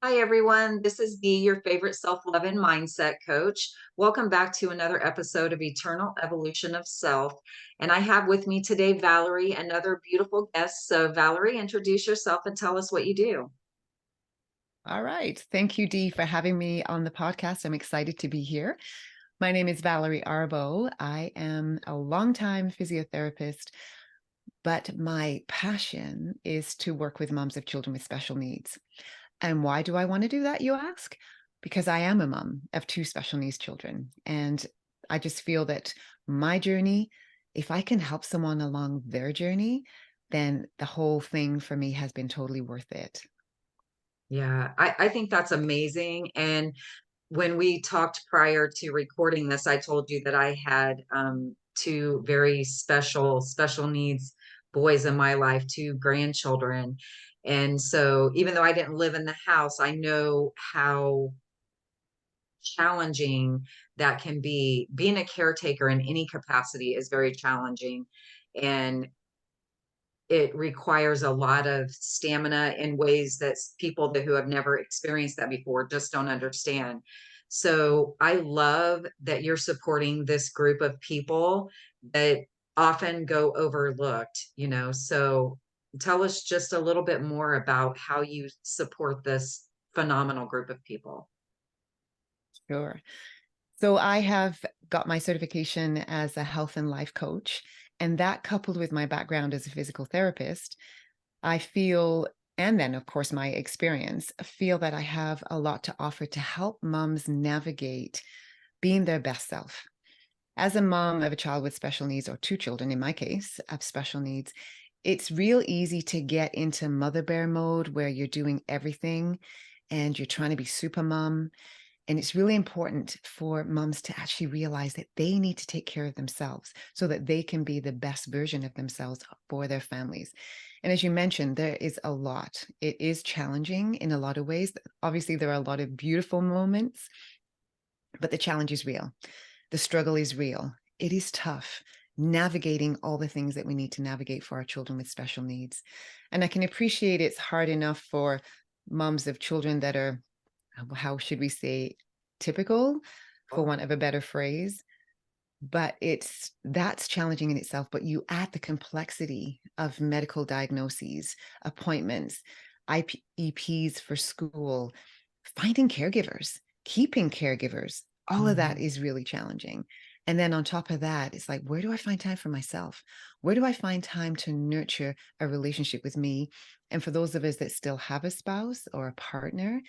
Hi, everyone. This is Dee, your favorite self love and mindset coach. Welcome back to another episode of Eternal Evolution of Self. And I have with me today Valerie, another beautiful guest. So, Valerie, introduce yourself and tell us what you do. All right. Thank you, Dee, for having me on the podcast. I'm excited to be here. My name is Valerie Arbo. I am a longtime physiotherapist, but my passion is to work with moms of children with special needs. And why do I want to do that, you ask? Because I am a mom of two special needs children. And I just feel that my journey, if I can help someone along their journey, then the whole thing for me has been totally worth it. Yeah, I think that's amazing. And when we talked prior to recording this, I told you that I had two very special needs boys in my life, two grandchildren. And so, even though I didn't live in the house, I know how challenging that can be. Being a caretaker in any capacity is very challenging, and it requires a lot of stamina in ways that people who have never experienced that before just don't understand. So I love that you're supporting this group of people that often go overlooked. So tell us just a little bit more about how you support this phenomenal group of people. Sure. So I have got my certification as a health and life coach, and that coupled with my background as a physical therapist, I feel, and then of course my experience, I feel that I have a lot to offer to help moms navigate being their best self. As a mom of a child with special needs, or two children in my case, of special needs, it's real easy to get into mother bear mode where you're doing everything and you're trying to be super mom. And it's really important for moms to actually realize that they need to take care of themselves so that they can be the best version of themselves for their families. And as you mentioned, there is a lot. It is challenging in a lot of ways. Obviously, there are a lot of beautiful moments, but the challenge is real. The struggle is real. It is tough navigating all the things that we need to navigate for our children with special needs. And I can appreciate it's hard enough for moms of children that are, how should we say, typical, for want of a better phrase. But that's challenging in itself. But you add the complexity of medical diagnoses, appointments, IEPs for school, finding caregivers, keeping caregivers, all of that Mhm. is really challenging. And then on top of that, it's like, where do I find time for myself? Where do I find time to nurture a relationship with me? And for those of us that still have a spouse or a partner,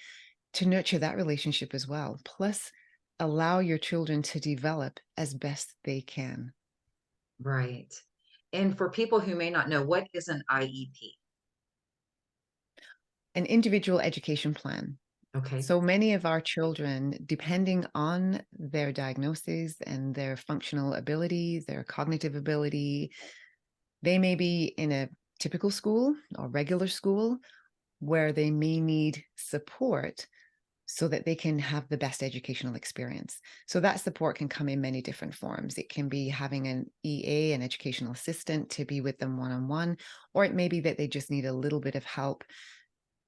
to nurture that relationship as well. Plus, allow your children to develop as best they can. Right. And for people who may not know, what is an IEP? An individual education plan. Okay. So many of our children, depending on their diagnoses and their functional ability, their cognitive ability, they may be in a typical school or regular school where they may need support so that they can have the best educational experience. So that support can come in many different forms. It can be having an EA, an educational assistant, to be with them one on one, or it may be that they just need a little bit of help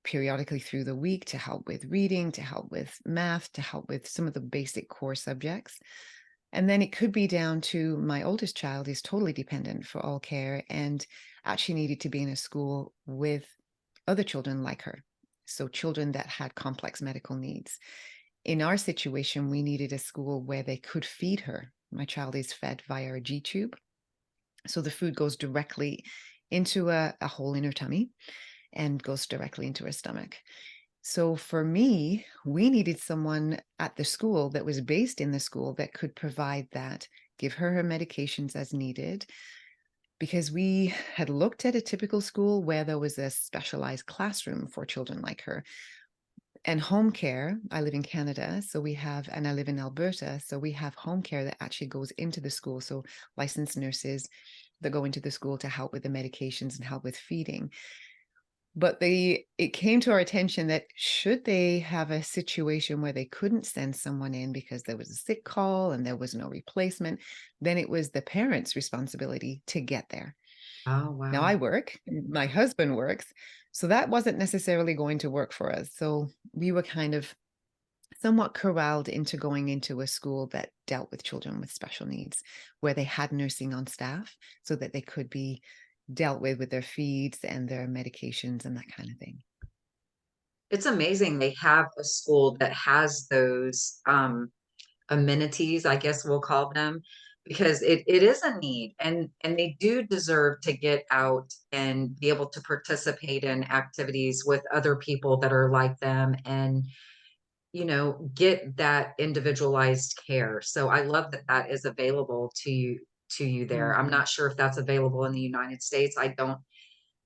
periodically through the week to help with reading, to help with math, to help with some of the basic core subjects. And then it could be down to my oldest child is totally dependent for all care and actually needed to be in a school with other children like her. So children that had complex medical needs. In our situation, we needed a school where they could feed her. My child is fed via a G tube. So the food goes directly into a hole in her tummy and goes directly into her stomach. So for me, we needed someone at the school that was based in the school that could provide that, give her medications as needed, because we had looked at a typical school where there was a specialized classroom for children like her. And home care, I live in Canada, so we have, and I live in Alberta, so we have home care that actually goes into the school. So licensed nurses that go into the school to help with the medications and help with feeding. But it came to our attention that should they have a situation where they couldn't send someone in because there was a sick call and there was no replacement, then it was the parents' responsibility to get there. Oh, Now wow. I work, my husband works, So that wasn't necessarily going to work for us. So we were kind of somewhat corralled into going into a school that dealt with children with special needs, where they had nursing on staff so that they could be dealt with their feeds and their medications and that kind of thing. It's amazing they have a school that has those amenities, I guess we'll call them, because it is a need, and they do deserve to get out and be able to participate in activities with other people that are like them, and get that individualized care. So I love that that is available to you there. I'm Mhm. not sure if that's available in the United States. I don't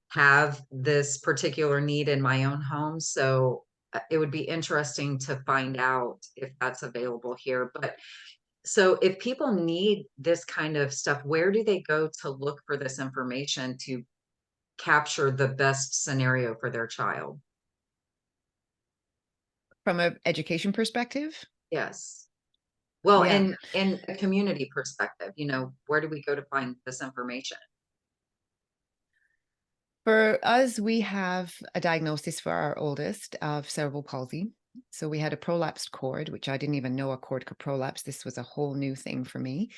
have this particular need in my own home, so it would be interesting to find out if that's available here. But so if people need this kind of stuff, where do they go to look for this information to capture the best scenario for their child? From an education perspective, Yes. Well, yeah. in a community perspective, where do we go to find this information? For us, we have a diagnosis for our oldest of cerebral palsy. So we had a prolapsed cord, which I didn't even know a cord could prolapse. This was a whole new thing for me.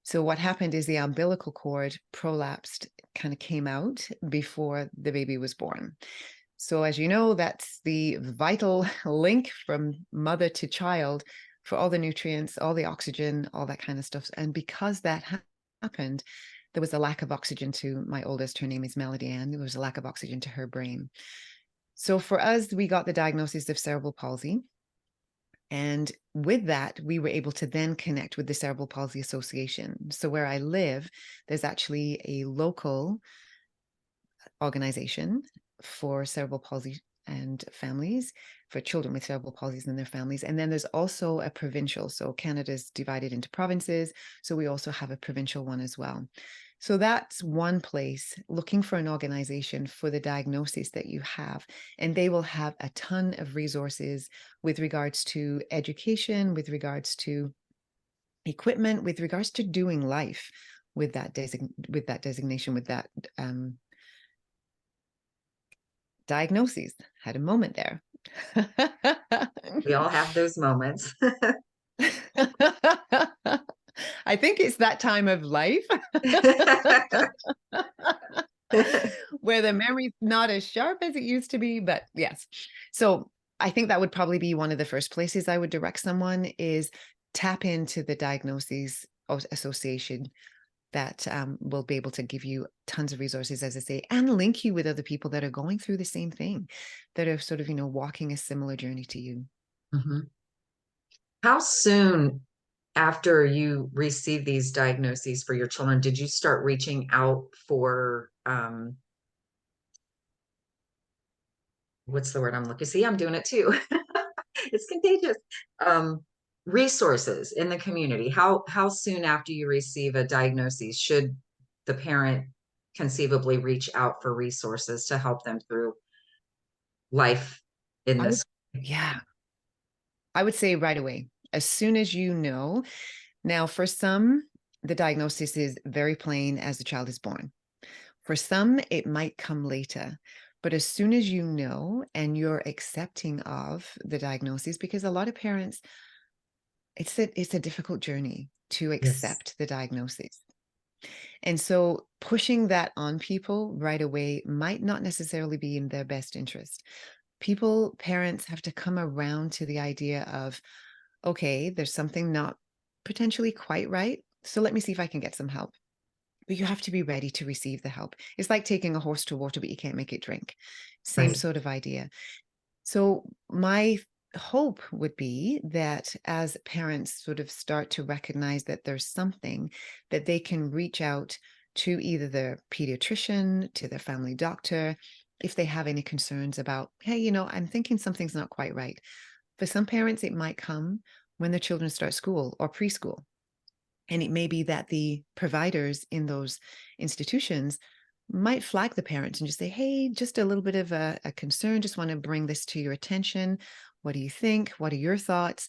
So what happened is the umbilical cord prolapsed, kind of came out before the baby was born. So as you know, that's the vital link from mother to child for all the nutrients, all the oxygen, all that kind of stuff. And because that happened, there was a lack of oxygen to my oldest. Her name is Melody Ann. There was a lack of oxygen to her brain. So for us, we got the diagnosis of cerebral palsy. And with that, we were able to then connect with the Cerebral Palsy Association. So where I live, there's actually a local organization for cerebral palsy and families, for children with cerebral palsies and their families. And then there's also a provincial. So Canada's divided into provinces. So we also have a provincial one as well. So that's one place, looking for an organization for the diagnosis that you have. And they will have a ton of resources with regards to education, with regards to equipment, with regards to doing life with that designation, with that diagnoses. Had a moment there. We all have those moments. I think it's that time of life where the memory's not as sharp as it used to be, but yes. So I think that would probably be one of the first places I would direct someone is tap into the diagnoses association that will be able to give you tons of resources, as I say, and link you with other people that are going through the same thing, that are sort of, walking a similar journey to you. Mhm. How soon after you received these diagnoses for your children did you start reaching out for what's the word I'm looking? See, I'm doing it too. It's contagious. Um, Resources in the community. How soon after you receive a diagnosis should the parent conceivably reach out for resources to help them through life in I would, this? yeah, I would say right away, as soon as you know. Now, for some, the diagnosis is very plain as the child is born. For some, it might come later. But as soon as you know and you're accepting of the diagnosis, because a lot of parents, it's a difficult journey to Yes. accept the diagnosis. And so pushing that on people right away might not necessarily be in their best interest. Parents have to come around to the idea of, okay, there's something not potentially quite right. So let me see if I can get some help. But you have to be ready to receive the help. It's like taking a horse to water, but you can't make it drink. Same Right. sort of idea. So my hope would be that as parents sort of start to recognize that there's something, that they can reach out to either their pediatrician, to their family doctor, if they have any concerns about, hey, I'm thinking something's not quite right. For some parents, it might come when their children start school or preschool. And it may be that the providers in those institutions might flag the parents and just say, hey, just a little bit of a concern, just want to bring this to your attention. What do you think? What are your thoughts?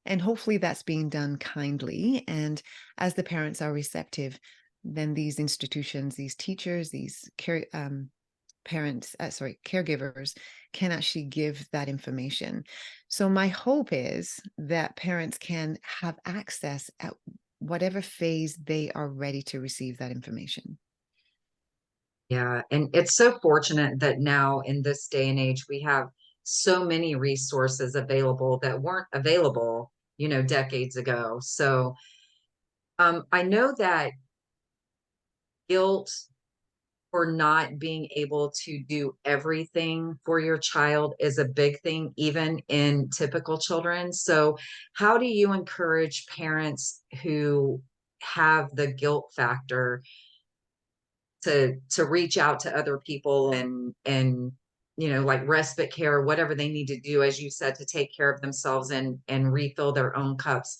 And hopefully that's being done kindly. And as the parents are receptive, then these institutions, these teachers, these care, caregivers can actually give that information. So my hope is that parents can have access at whatever phase they are ready to receive that information. Yeah, and it's so fortunate that now in this day and age we have so many resources available that weren't available, decades ago. So I know that guilt for not being able to do everything for your child is a big thing, even in typical children. So, how do you encourage parents who have the guilt factor to reach out to other people and like respite care, whatever they need to do, as you said, to take care of themselves and refill their own cups?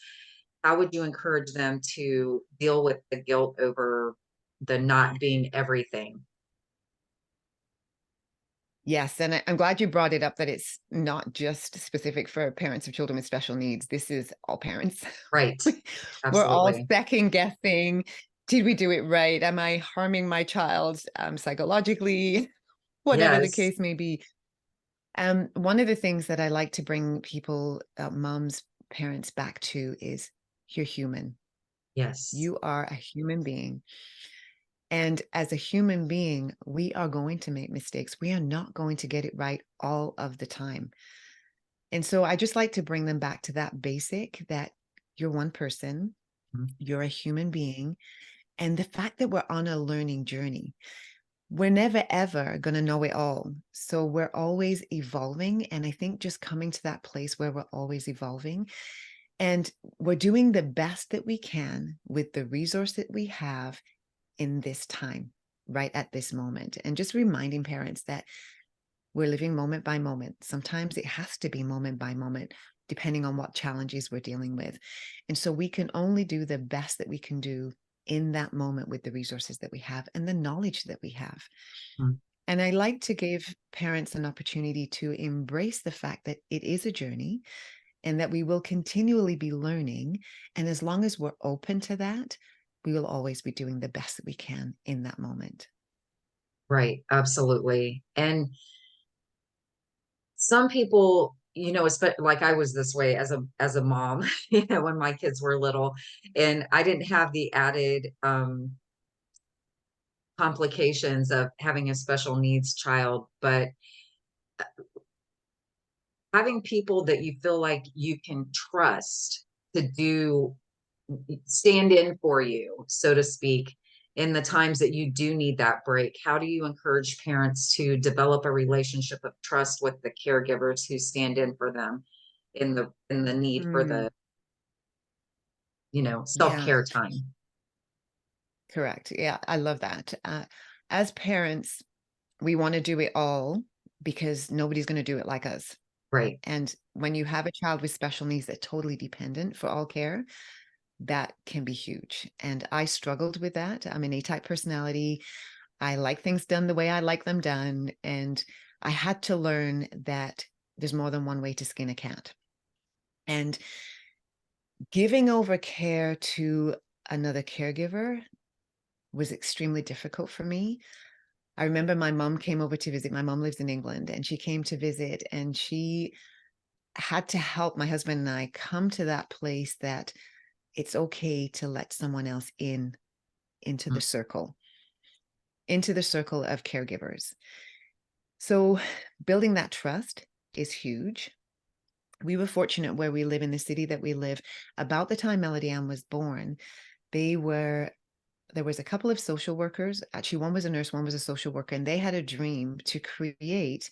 How would you encourage them to deal with the guilt over the not being everything? Yes, and I'm glad you brought it up that it's not just specific for parents of children with special needs. This is all parents. Right. We're all Absolutely. second guessing. Did we do it right? Am I harming my child psychologically? Whatever the Yes. case may be. One of the things that I like to bring people, moms, parents back to is you're human. Yes. You are a human being. And as a human being, we are going to make mistakes. We are not going to get it right all of the time. And so I just like to bring them back to that basic that you're one person, Mhm. you're a human being, and the fact that we're on a learning journey. We're never ever going to know it all. So we're always evolving. And I think just coming to that place where we're always evolving and we're doing the best that we can with the resource that we have in this time, right at this moment. And just reminding parents that we're living moment by moment. Sometimes it has to be moment by moment, depending on what challenges we're dealing with. And so we can only do the best that we can do in that moment with the resources that we have and the knowledge that we have. Mhm. And I like to give parents an opportunity to embrace the fact that it is a journey and that we will continually be learning. And as long as we're open to that, we will always be doing the best that we can in that moment. Right. Absolutely. And some people, like I was this way as a mom, when my kids were little, and I didn't have the added complications of having a special needs child, but having people that you feel like you can trust to stand in for you, so to speak, in the times that you do need that break. How do you encourage parents to develop a relationship of trust with the caregivers who stand in for them in the need for Mm, the, yeah, self-care time? correct. Yeah, I love that. As parents, we want to do it all because nobody's going to do it like us. Right. And when you have a child with special needs that's totally dependent for all care, that can be huge. And I struggled with that. I'm an A-type personality. I like things done the way I like them done. And I had to learn that there's more than one way to skin a cat. And giving over care to another caregiver was extremely difficult for me. I remember my mom came over to visit. My mom lives in England and she came to visit and she had to help my husband and I come to that place that it's okay to let someone else into Mm. the circle of caregivers. So building that trust is huge. We were fortunate where we live in the city that we live. About the time Melody Ann was born, they were there was a couple of social workers. Actually, one was a nurse, one was a social worker, and they had a dream to create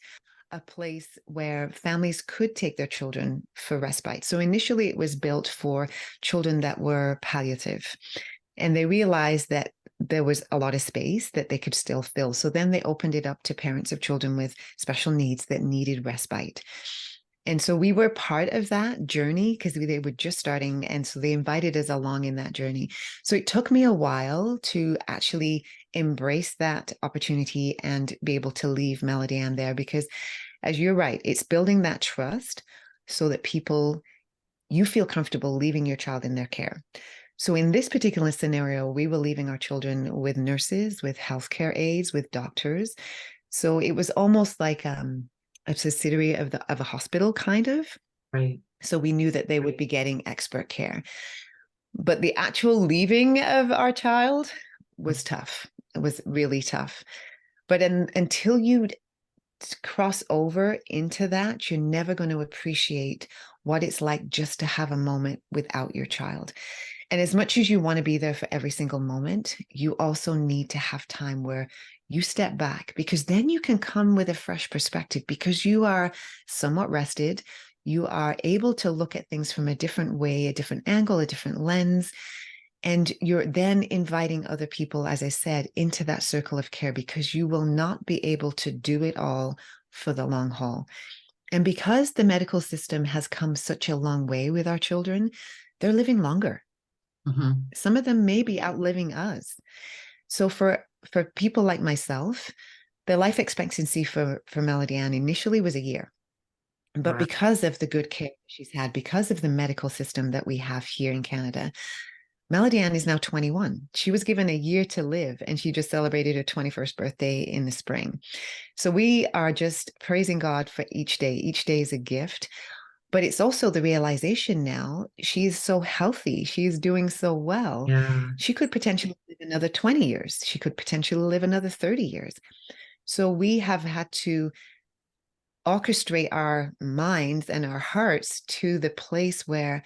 a place where families could take their children for respite. So initially, it was built for children that were palliative, and they realized that there was a lot of space that they could still fill. So then they opened it up to parents of children with special needs that needed respite. And so we were part of that journey because they were just starting. And so they invited us along in that journey. So it took me a while to actually embrace that opportunity and be able to leave Melody Ann there because, as you're right, it's building that trust so that you feel comfortable leaving your child in their care. So in this particular scenario, we were leaving our children with nurses, with healthcare aides, with doctors, So it was almost like a subsidiary of a hospital, kind of. Right. So we knew that they would be getting expert care. But the actual leaving of our child was tough. It was really tough. But until you cross over into that, you're never going to appreciate what it's like just to have a moment without your child. And as much as you want to be there for every single moment, you also need to have time where you step back, because then you can come with a fresh perspective because you are somewhat rested. You are able to look at things from a different way, a different angle, a different lens. And you're then inviting other people, as I said, into that circle of care because you will not be able to do it all for the long haul. And because the medical system has come such a long way with our children, they're living longer. Hmm. Some of them may be outliving us. So for people like myself, the life expectancy for Melody Ann initially was a year. But Wow. because of the good care she's had, because of the medical system that we have here in Canada, Melody Ann is now 21. She was given a year to live, and she just celebrated her 21st birthday in the spring. So we are just praising God for each day. Each day is a gift. But it's also the realization now she's so healthy. She's doing so well. Yeah. She could potentially live another 20 years. She could potentially live another 30 years. So we have had to orchestrate our minds and our hearts to the place where,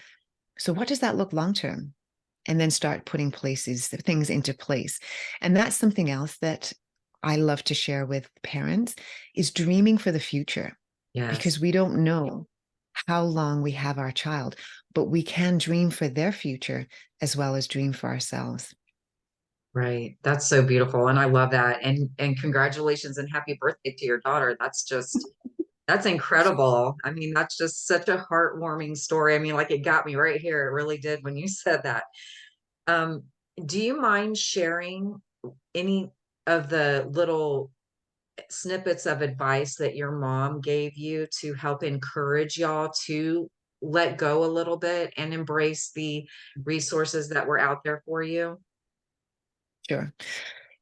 so what does that look long term? And then start putting things into place. And that's something else that I love to share with parents is dreaming for the future, because Yes. we don't know how long we have our child, but we can dream for their future as well as dream for ourselves. Right. That's so beautiful. And I love that. And congratulations and happy birthday to your daughter. That's incredible. I mean, that's just such a heartwarming story. I mean, like it got me right here. It really did when you said that. Um, do you mind sharing any of the little snippets of advice that your mom gave you to help encourage y'all to let go a little bit and embrace the resources that were out there for you? Sure.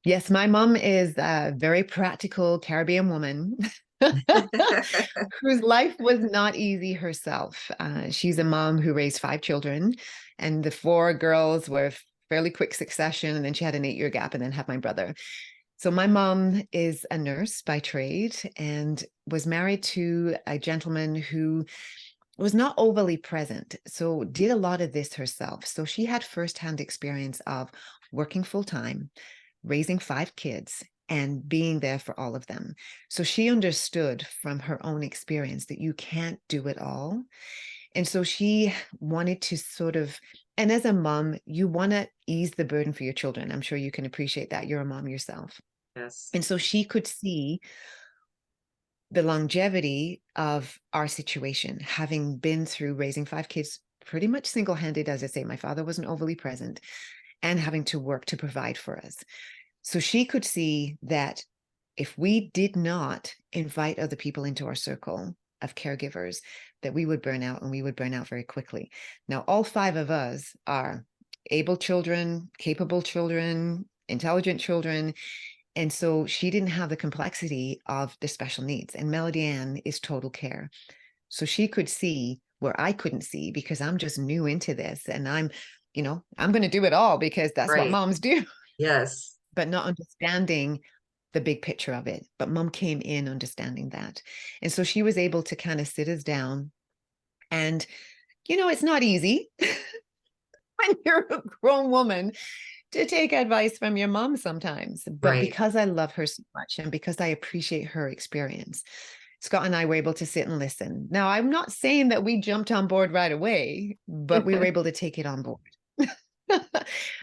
Yes, my mom is a very practical Caribbean woman whose life was not easy herself. She's a mom who raised five children, and the four girls were fairly quick succession. And then she had an 8-year gap and then had my brother. So my mom is a nurse by trade and was married to a gentleman who was not overly present. So did a lot of this herself. So she had firsthand experience of working full time, raising five kids, and being there for all of them. So she understood from her own experience that you can't do it all. And so she wanted to sort of, and as a mom, you want to ease the burden for your children. I'm sure you can appreciate that. You're a mom yourself. Yes. And so she could see the longevity of our situation, having been through raising five kids pretty much single handed. As I say, my father wasn't overly present, and having to work to provide for us. So she could see that if we did not invite other people into our circle of caregivers, that we would burn out, and we would burn out very quickly. Now, all five of us are able children, capable children, intelligent children. And so she didn't have the complexity of the special needs. And Melody Ann is total care. So she could see where I couldn't see because I'm just new into this. And I'm going to do it all because that's what Right. moms do, Yes. but not understanding the big picture of it. But mom came in understanding that. And so she was able to kind of sit us down. And, it's not easy when you're a grown woman to take advice from your mom sometimes. But Right. because I love her so much and because I appreciate her experience, Scott and I were able to sit and listen. Now, I'm not saying that we jumped on board right away, but we were able to take it on board.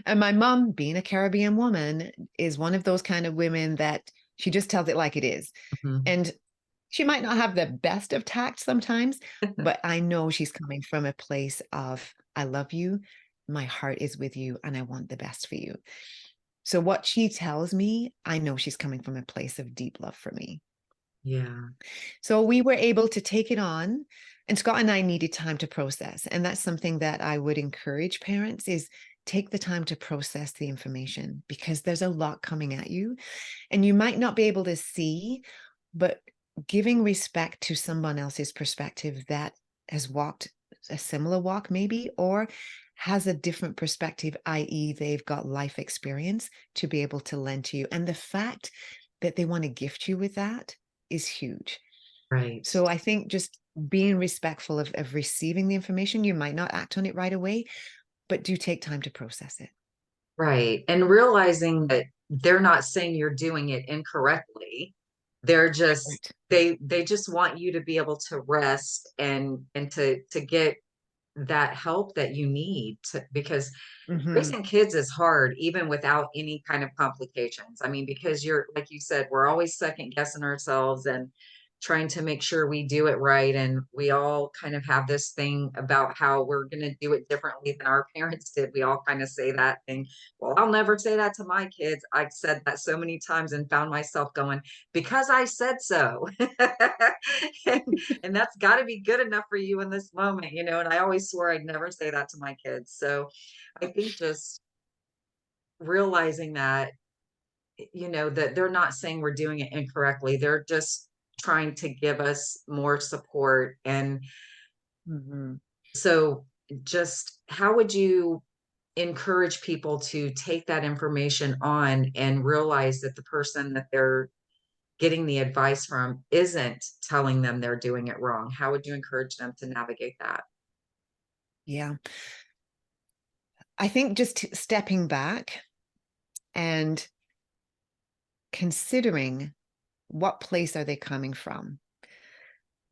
And my mom, being a Caribbean woman, is one of those kind of women that she just tells it like it is. Mhm. And she might not have the best of tact sometimes, but I know she's coming from a place of, I love you, my heart is with you, and I want the best for you. So what she tells me, I know she's coming from a place of deep love for me. Yeah. So we were able to take it on, and Scott and I needed time to process. And that's something that I would encourage parents is take the time to process the information, because there's a lot coming at you and you might not be able to see, but giving respect to someone else's perspective that has walked a similar walk maybe, or has a different perspective, i.e. they've got life experience to be able to lend to you. And the fact that they want to gift you with that is huge. Right. So I think just being respectful of receiving the information, you might not act on it right away, but do take time to process it. Right. And realizing that they're not saying you're doing it incorrectly. They're just Right. they just want you to be able to rest and to get that help that you need to, because Hmm. raising kids is hard even without any kind of complications. I mean, because you're, like you said, we're always second guessing ourselves and trying to make sure we do it right. And we all kind of have this thing about how we're going to do it differently than our parents did. We all kind of say that thing. Well, I'll never say that to my kids. I've said that so many times and found myself going, because I said so. And that's got to be good enough for you in this moment, you know. And I always swore I'd never say that to my kids. So I think just realizing that, you know, that they're not saying we're doing it incorrectly. They're just trying to give us more support. And Hmm. so just how would you encourage people to take that information on and realize that the person that they're getting the advice from isn't telling them they're doing it wrong? How would you encourage them to navigate that? Yeah. I think just stepping back and considering what place are they coming from,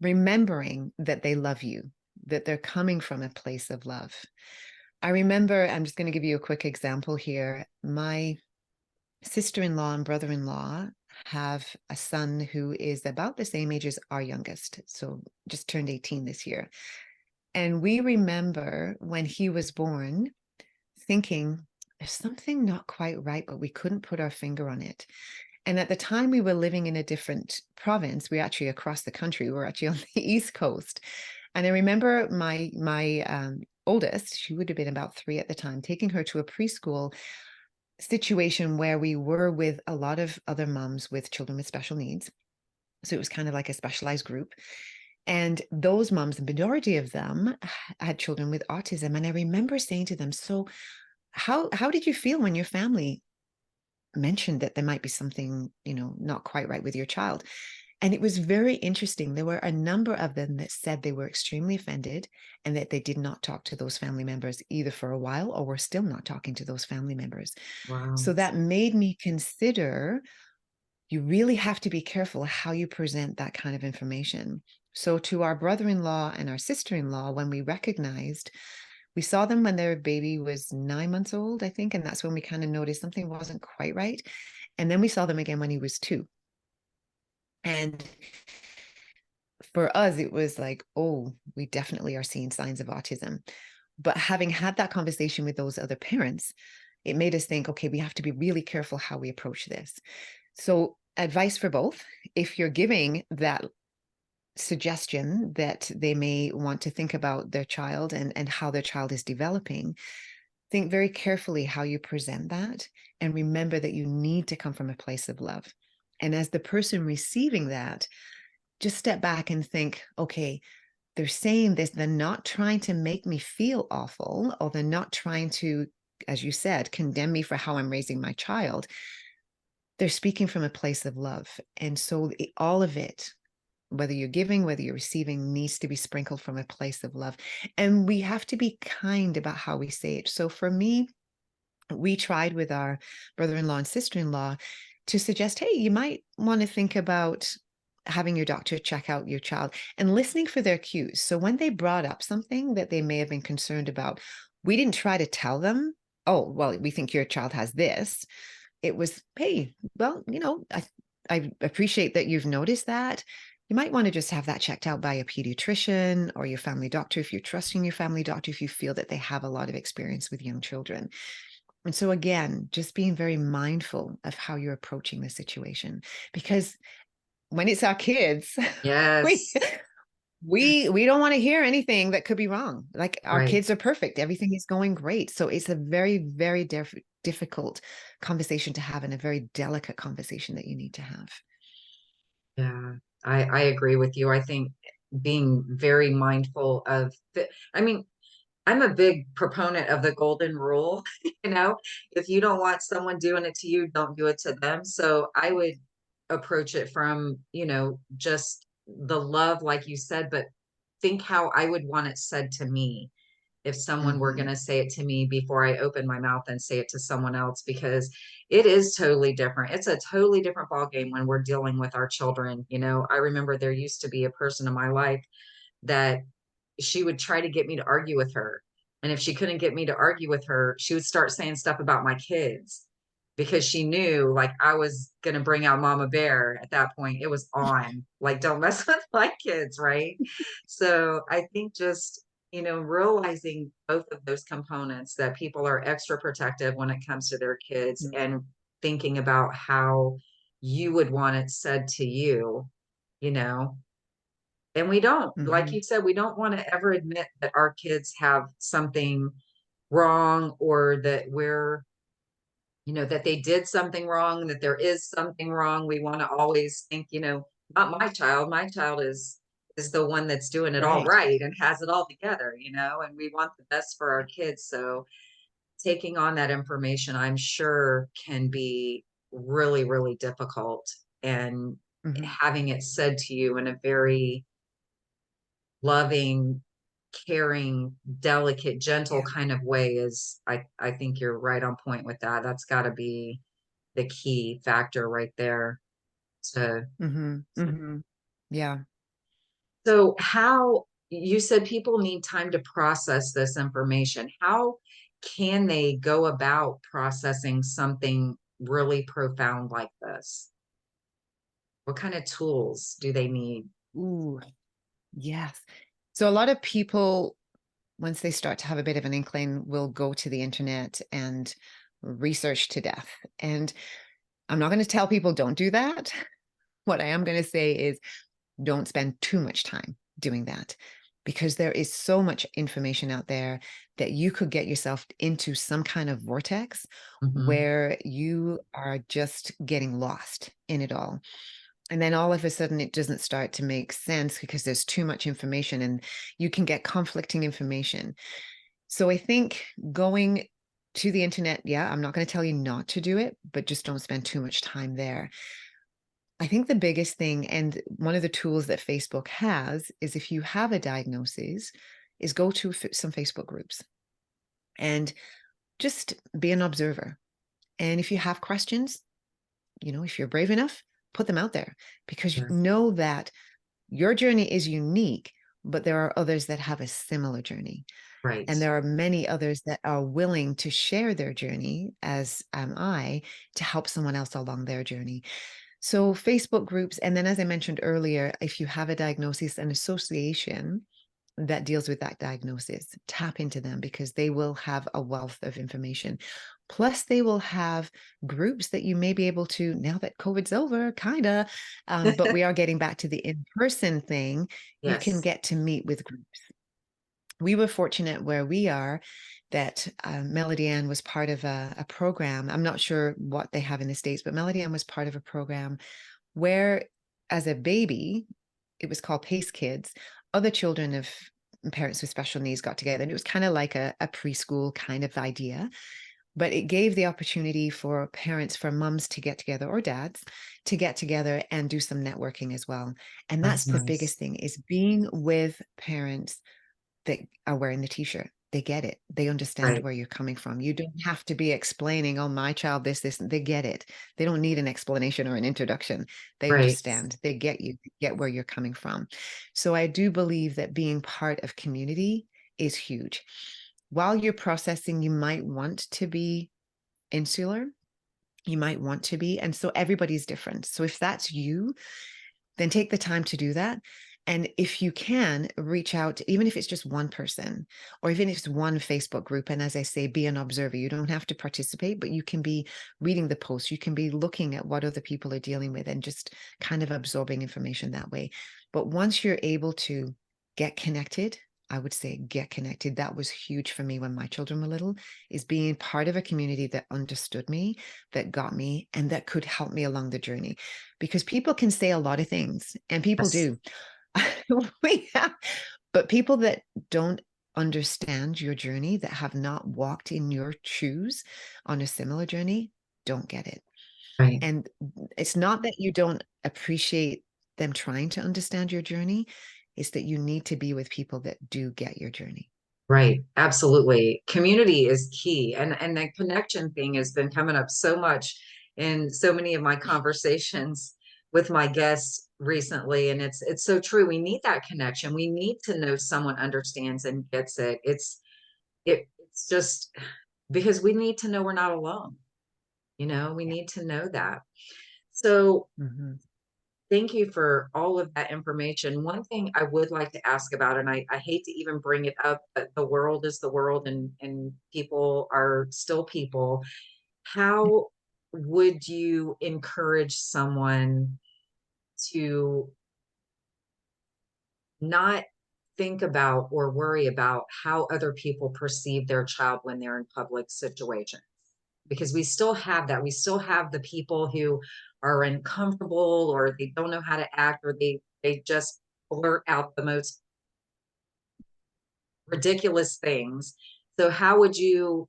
remembering that they love you, that they're coming from a place of love. I remember, I'm just going to give you a quick example here. My sister-in-law and brother-in-law have a son who is about the same age as our youngest, so just turned 18 this year. And we remember when he was born thinking, there's something not quite right, but we couldn't put our finger on it. And at the time, we were living in a different province. We were actually across the country. We were actually on the East Coast. And I remember my oldest, she would have been about 3 at the time, taking her to a preschool situation where we were with a lot of other moms with children with special needs. So it was kind of like a specialized group. And those moms, the majority of them had children with autism. And I remember saying to them, so how did you feel when your family mentioned that there might be something, not quite right with your child? And it was very interesting. There were a number of them that said they were extremely offended and that they did not talk to those family members either for a while or were still not talking to those family members. Wow. So that made me consider, you really have to be careful how you present that kind of information. So to our brother-in-law and our sister-in-law, when we recognized, we saw them when their baby was 9 months old, I think, and that's when we kind of noticed something wasn't quite right. And then we saw them again when he was 2. And for us, it was like, oh, we definitely are seeing signs of autism. But having had that conversation with those other parents, it made us think, okay, we have to be really careful how we approach this. So, advice for both: if you're giving that suggestion that they may want to think about their child and how their child is developing, think very carefully how you present that. And remember that you need to come from a place of love. And as the person receiving that, just step back and think, okay, they're saying this, they're not trying to make me feel awful, or they're not trying to, as you said, condemn me for how I'm raising my child. They're speaking from a place of love. And so all of it, whether you're giving, whether you're receiving, needs to be sprinkled from a place of love. And we have to be kind about how we say it. So for me, we tried with our brother-in-law and sister-in-law to suggest, hey, you might want to think about having your doctor check out your child and listening for their cues. So when they brought up something that they may have been concerned about, we didn't try to tell them, oh, well, we think your child has this. It was, hey, well, I appreciate that you've noticed that. You might want to just have that checked out by a pediatrician or your family doctor if you're trusting your family doctor, if you feel that they have a lot of experience with young children. And so again, just being very mindful of how you're approaching the situation, because when it's our kids, we Yes. we don't want to hear anything that could be wrong. Like our Right. kids are perfect. Everything is going great. So it's a very, very difficult conversation to have and a very delicate conversation that you need to have. Yeah, I agree with you. I think being very mindful of I mean, I'm a big proponent of the golden rule, you know, if you don't want someone doing it to you, don't do it to them. So I would approach it from, just the love, like you said, but think how I would want it said to me if someone were going Hmm. to say it to me before I open my mouth and say it to someone else, because it is totally different. It's a totally different ball game when we're dealing with our children. I remember there used to be a person in my life that she would try to get me to argue with her. And if she couldn't get me to argue with her, she would start saying stuff about my kids because she knew like I was going to bring out Mama Bear at that point. It was on, like, don't mess with my kids, right? So I think just, realizing both of those components that people are extra protective when it comes to their kids and thinking about how you would want it said to you know, and we don't, like Hmm. you said, we don't want to ever admit that our kids have something wrong or that that they did something wrong, that there is something wrong. We want to always think, not my child. My child is the one that's doing it all Right. right and has it all together, and we want the best for our kids. So taking on that information, I'm sure can be really, really difficult. And Hmm. having it said to you in a very loving, caring, delicate, gentle Yeah. kind of way is I think you're right on point with that. That's got to be the key factor right there. To Hmm. Hmm. Yeah. so how you said people need time to process this information. How can they go about processing something really profound like this? What kind of tools do they need? Ooh, yes. So a lot of people, once they start to have a bit of an inkling, will go to the internet and research to death. And I'm not going to tell people don't do that. What I am going to say is don't spend too much time doing that because there is so much information out there that you could get yourself into some kind of vortex Hmm. where you are just getting lost in it all. And then all of a sudden, it doesn't start to make sense because there's too much information and you can get conflicting information. So I think going to the internet, yeah, I'm not going to tell you not to do it, but just don't spend too much time there. I think the biggest thing, and one of the tools that Facebook has, is if you have a diagnosis, is go to some Facebook groups and just be an observer. And if you have questions, if you're brave enough, put them out there because you Yeah. know that your journey is unique, but there are others that have a similar journey. Right. And there are many others that are willing to share their journey, as am I, to help someone else along their journey. So, Facebook groups, and then as I mentioned earlier, if you have a diagnosis, an association that deals with that diagnosis, tap into them because they will have a wealth of information. Plus, they will have groups that you may be able to, now that COVID's over, kind of, but we are getting back to the in person thing, you can Yes. get to meet with groups. We were fortunate where we are that Melody Ann was part of a program. I'm not sure what they have in the States, but Melody Ann was part of a program where, as a baby, it was called Pace Kids. Other children of parents with special needs got together, and it was kind of like a preschool kind of idea. But it gave the opportunity for parents, for mums to get together or dads to get together and do some networking as well. And That's that's the nice. biggest thing is being with parents that are wearing the t-shirt. They get it. They understand Right. where you're coming from. You don't have to be explaining, oh, my child, this. They get it. They don't need an explanation or an introduction. They Right. understand. They get you, get where you're coming from. So I do believe that being part of community is huge. While you're processing, you might want to be insular. You might want to be. And so everybody's different. So if that's you, then take the time to do that. And if you can, reach out, even if it's just one person, or even if it's one Facebook group. And as I say, be an observer. You don't have to participate, but you can be reading the posts. You can be looking at what other people are dealing with and just kind of absorbing information that way. But once you're able to get connected. I would say get connected. That was huge for me when my children were little, is being part of a community that understood me, that got me, and that could help me along the journey. Because people can say a lot of things, and people Yes. do. We have, but people that don't understand your journey, that have not walked in your shoes on a similar journey, don't get it. Right. And it's not that you don't appreciate them trying to understand your journey, it's that you need to be with people that do get your journey. Right. Absolutely. Community is key. And the connection thing has been coming up so much in so many of my conversations with my guests recently. And it's so true. We need that connection. We need to know someone understands and gets it. It's just because we need to know we're not alone. We Yeah. need to know that. So Mhm. thank you for all of that information. One thing I would like to ask about, and I hate to even bring it up, but the world is the world and people are still people. How would you encourage someone to not think about or worry about how other people perceive their child when they're in public situations? Because we still have that. We still have the people who are uncomfortable or they don't know how to act or they just blurt out the most ridiculous things. So how would you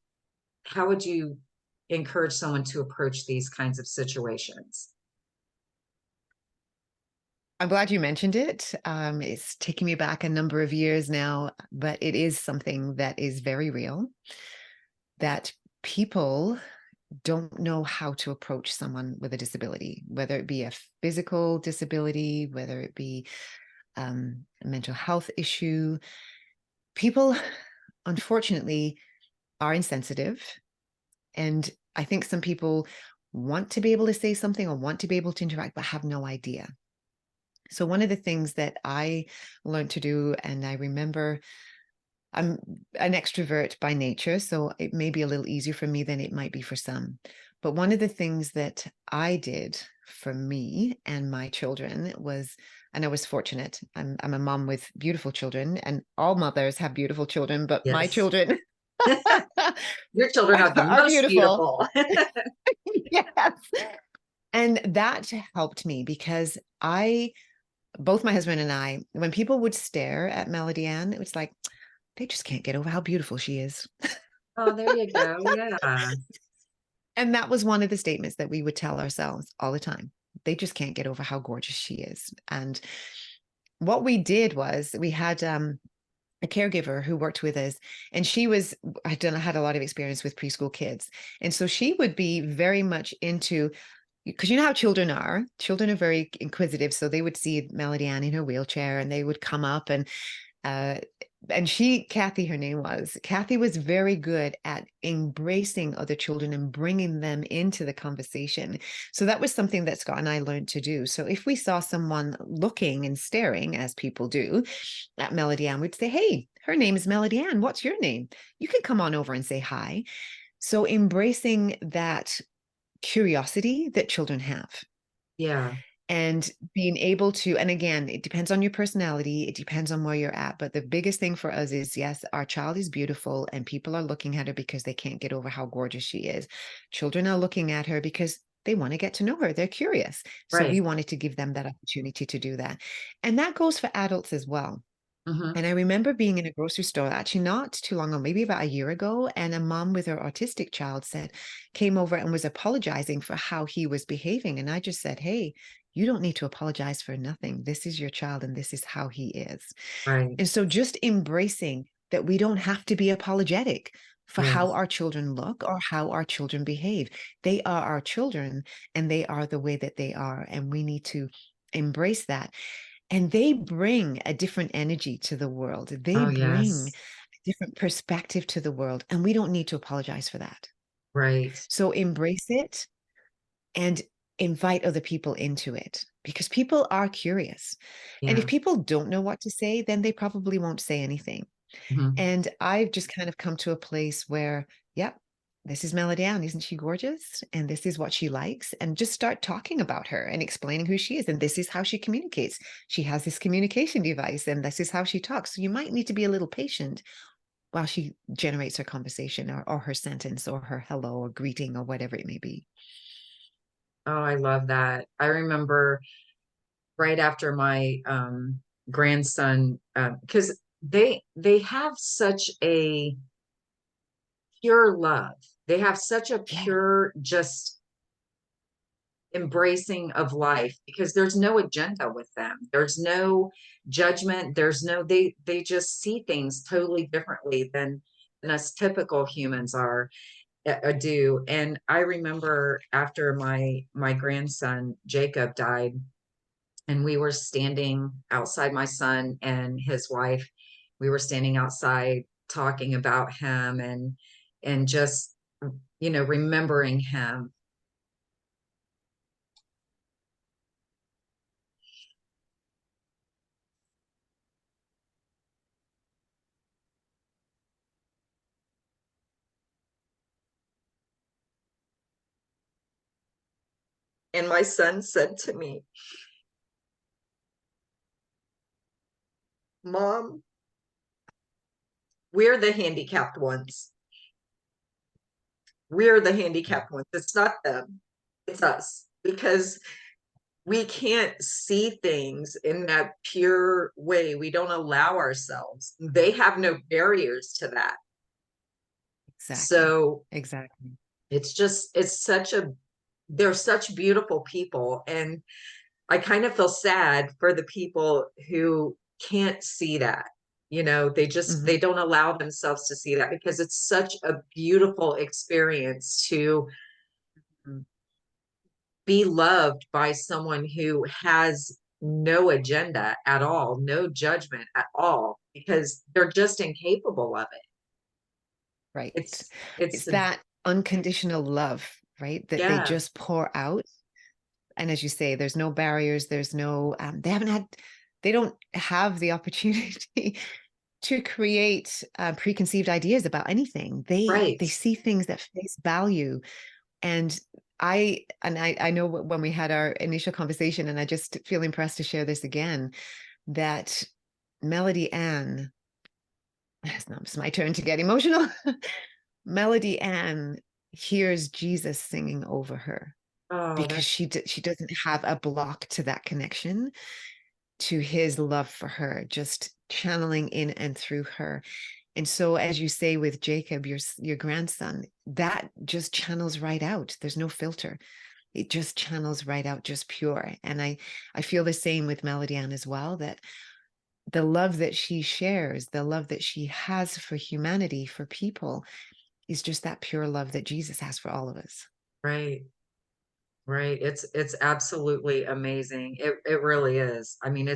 encourage someone to approach these kinds of situations? I'm glad you mentioned it. It's taking me back a number of years now, but it is something that is very real, that people don't know how to approach someone with a disability, whether it be a physical disability, whether it be a mental health issue. People, unfortunately, are insensitive. And I think some people want to be able to say something or want to be able to interact, but have no idea. So, one of the things that I learned to do, and I remember I'm an extrovert by nature, so it may be a little easier for me than it might be for some. But one of the things that I did for me and my children was, and I was fortunate, I'm a mom with beautiful children, and all mothers have beautiful children, but my Yes. children Your children are the are most beautiful. beautiful. Yes. And that helped me because both my husband and I, when people would stare at Melody Ann, it was like, they just can't get over how beautiful she is. Oh, there you go. Yeah. And that was one of the statements that we would tell ourselves all the time. They just can't get over how gorgeous she is. And what we did was we had a caregiver who worked with us, and she was, I don't know, had a lot of experience with preschool kids. And so she would be very much into, because you know how children are very inquisitive. So they would see Melody Ann in her wheelchair and they would come up uh, and Kathy, her name was, Kathy was very good at embracing other children and bringing them into the conversation. So that was something that Scott and I learned to do. So if we saw someone looking and staring, as people do, at Melody Ann, we'd say, hey, her name is Melody Ann. What's your name? You can come on over and say hi. So embracing that curiosity that children have, Yeah. and being able to, and again, it depends on your personality, it depends on where you're at, but the biggest thing for us is, yes, our child is beautiful and people are looking at her because they can't get over how gorgeous she is. Children are looking at her because they want to get to know her, they're curious, so we Right. wanted to give them that opportunity to do that. And that goes for adults as well. Hmm. And I remember being in a grocery store actually not too long ago, maybe about a year ago, and a mom with her autistic child came over and was apologizing for how he was behaving. And I just said, hey, you don't need to apologize for nothing. This is your child and this is how he is. Right. And so just embracing that we don't have to be apologetic for how Yes. our children look or how our children behave. They are our children and they are the way that they are. And we need to embrace that. And they bring a different energy to the world. They Oh, bring yes. a different perspective to the world. And we don't need to apologize for that. Right. So embrace it and invite other people into it, because people are curious. And if Yeah. people don't know what to say, then they probably won't say anything. Hmm. And I've just kind of come to a place where, yep, this is Melody Ann, isn't she gorgeous? And this is what she likes. And just start talking about her and explaining who she is. And this is how she communicates. She has this communication device, and this is how she talks. So you might need to be a little patient while she generates her conversation, or her sentence, or her hello or greeting, or whatever it may be. Oh, I love that. I remember right after my grandson, because they have such a pure love. They have such a Yeah, pure, just embracing of life because there's no agenda with them. There's no judgment. There's no they just see things totally differently than us typical humans are do. And I remember after my grandson Jacob died, and we were standing outside, my son and his wife, we were standing outside talking about him and just remembering him. And my son said to me, Mom, we're the handicapped ones. We're the handicapped ones. It's not them, it's us. Because we can't see things in that pure way. We don't allow ourselves. They have no barriers to that. exactly. So Exactly. it's such a, they're such beautiful people. And I kind of feel sad for the people who can't see that. They Hmm. don't allow themselves to see that because it's such a beautiful experience to be loved by someone who has no agenda at all, no judgment at all, because they're just incapable of it. Right. It's It's the, that unconditional love, right? That they yeah, just pour out. And as you say, there's no barriers, there's no, they don't have the opportunity to create preconceived ideas about anything. They right. see things at face value. And I know when we had our initial conversation, and I just feel impressed to share this again, that Melody Ann, it's my turn to get emotional. Melody Ann hears Jesus singing over her Oh, because that's she doesn't have a block to that connection to his love for her, just channeling in and through her. And so, as you say with Jacob, your grandson, that just channels right out. There's no filter. It just channels right out, just pure. And I feel the same with Melody Ann as well, that the love that she shares, the love that she has for humanity, for people, is just that pure love that Jesus has for all of us. right. Right. It's absolutely amazing. It really is. I mean,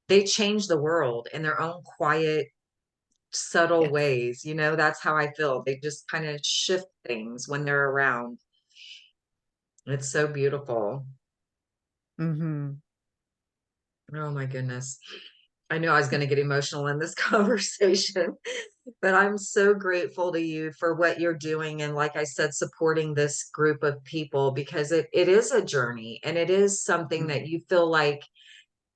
they change the world in their own quiet, subtle Yes. ways. That's how I feel. They just kind of shift things when they're around. It's so beautiful. Hmm. Oh my goodness. I knew I was going to get emotional in this conversation, but I'm so grateful to you for what you're doing. And like I said, supporting this group of people because it is a journey and it is something that you feel like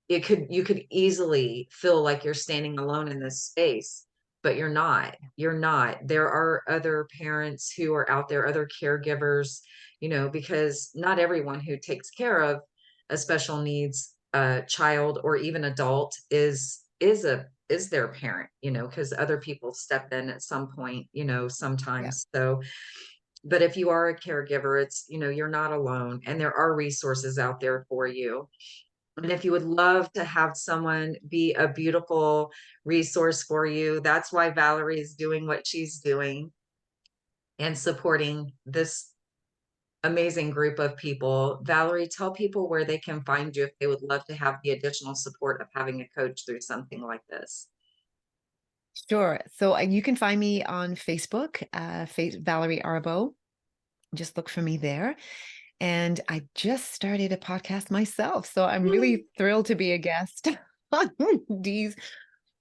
you could easily feel like you're standing alone in this space, but you're not. There are other parents who are out there, other caregivers, because not everyone who takes care of a special needs child or even adult is their parent, because other people step in at some point, Yeah. sometimes. So but if you are a caregiver, it's, you're not alone and there are resources out there for you. And if you would love to have someone be a beautiful resource for you, that's why Valerie is doing what she's doing and supporting this amazing group of people. Valerie, tell people where they can find you if they would love to have the additional support of having a coach through something like this. Sure. So you can find me on Facebook, Valerie Arbo. Just look for me there. And I just started a podcast myself. So I'm really thrilled to be a guest on these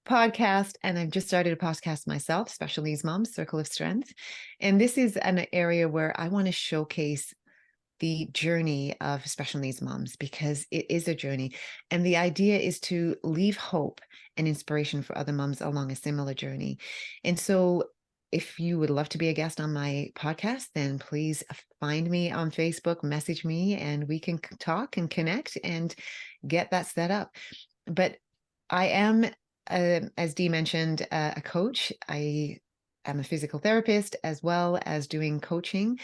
podcast, and I've just started a podcast myself, Special Needs Moms, Circle of Strength. And this is an area where I want to showcase the journey of special needs moms because it is a journey. And the idea is to leave hope and inspiration for other moms along a similar journey. And so, if you would love to be a guest on my podcast, then please find me on Facebook, message me, and we can talk and connect and get that set up. But I am, as Dee mentioned, a coach. I am a physical therapist as well as doing coaching,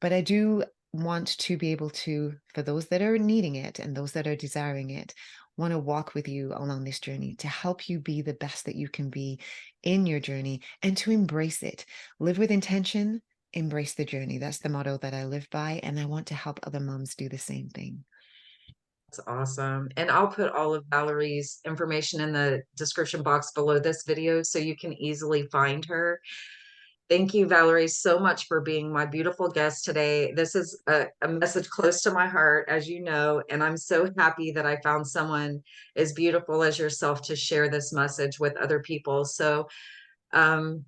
but I do want to be able to, for those that are needing it and those that are desiring it, want to walk with you along this journey to help you be the best that you can be in your journey and to embrace it. Live with intention, embrace the journey. That's the motto that I live by. And I want to help other moms do the same thing. That's awesome. And I'll put all of Valerie's information in the description box below this video so you can easily find her. Thank you, Valerie, so much for being my beautiful guest today. This is a message close to my heart, as you know, and I'm so happy that I found someone as beautiful as yourself to share this message with other people. So um,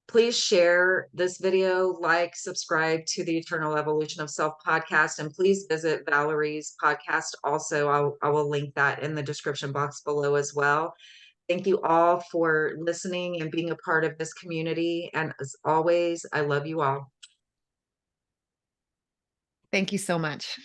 please share this video, like, subscribe to the Eternal Evolution of Self podcast, and please visit Valerie's podcast. Also, I will link that in the description box below as well. Thank you all for listening and being a part of this community. And as always, I love you all. Thank you so much.